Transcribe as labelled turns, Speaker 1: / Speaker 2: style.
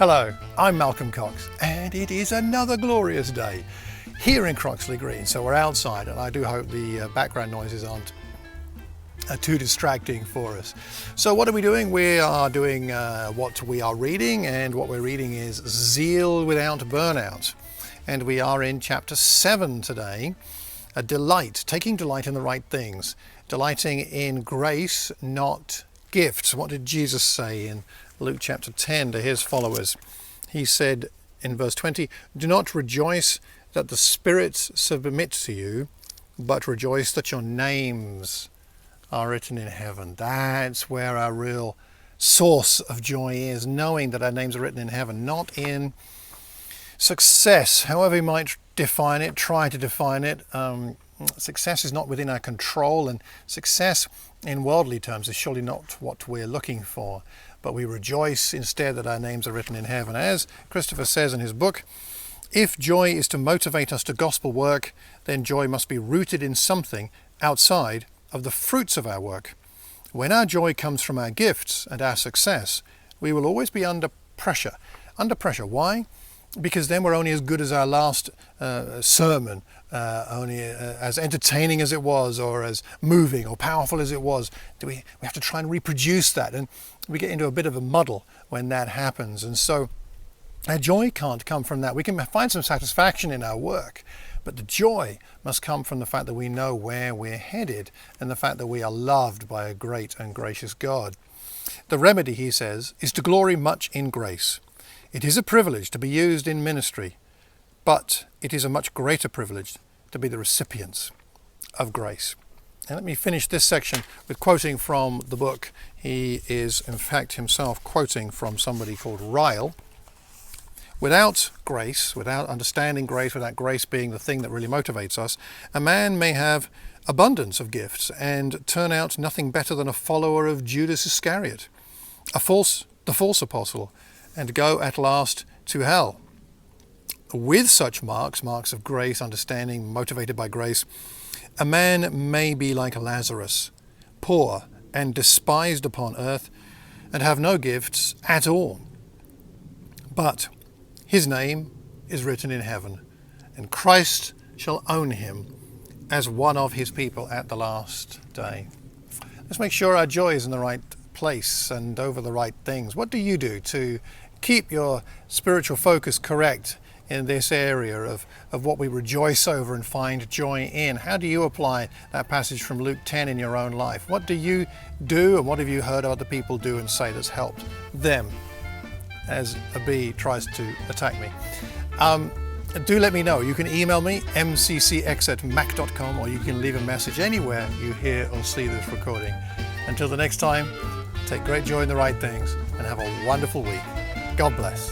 Speaker 1: Hello, I'm Malcolm Cox, and it is another glorious day here in Croxley Green. So we're outside, and I do hope the background noises aren't too distracting for us. So what are we doing? We are doing what we are reading, and what we're reading is Zeal Without Burnout. And we are in chapter 7 today. Taking delight in the right things, delighting in grace, not gifts. What did Jesus say in Luke chapter 10 to his followers? He said in verse 20, "Do not rejoice that the spirits submit to you, but rejoice that your names are written in heaven." That's where our real source of joy is, knowing that our names are written in heaven, not in success, however you might define it, try to define it. Success is not within our control, and success in worldly terms is surely not what we're looking for. But we rejoice instead that our names are written in heaven. As Christopher says in his book, if joy is to motivate us to gospel work, then joy must be rooted in something outside of the fruits of our work. When our joy comes from our gifts and our success, we will always be under pressure. Under pressure. Why? Because then we're only as good as our last sermon, only as entertaining as it was, or as moving or powerful as it was. We have to try and reproduce that, and we get into a bit of a muddle when that happens. And so our joy can't come from that. We can find some satisfaction in our work, but the joy must come from the fact that we know where we're headed and the fact that we are loved by a great and gracious God. The remedy, he says, is to glory much in grace. It is a privilege to be used in ministry, but it is a much greater privilege to be the recipients of grace. And let me finish this section with quoting from the book. He is, in fact, himself quoting from somebody called Ryle. Without grace, without understanding grace, without grace being the thing that really motivates us, a man may have abundance of gifts and turn out nothing better than a follower of Judas Iscariot, the false apostle, and go at last to hell. With such marks of grace, understanding, motivated by grace, a man may be like Lazarus, poor and despised upon earth, and have no gifts at all. But his name is written in heaven, and Christ shall own him as one of his people at the last day. Let's make sure our joy is in the right place and over the right things. What do you do to keep your spiritual focus correct in this area of what we rejoice over and find joy in? How do you apply that passage from Luke 10 in your own life? What do you do, and what have you heard other people do and say that's helped them as a bee tries to attack me? Do let me know. You can email me, mccx@mac.com, or you can leave a message anywhere you hear or see this recording. Until the next time, take great joy in the right things and have a wonderful week. God bless.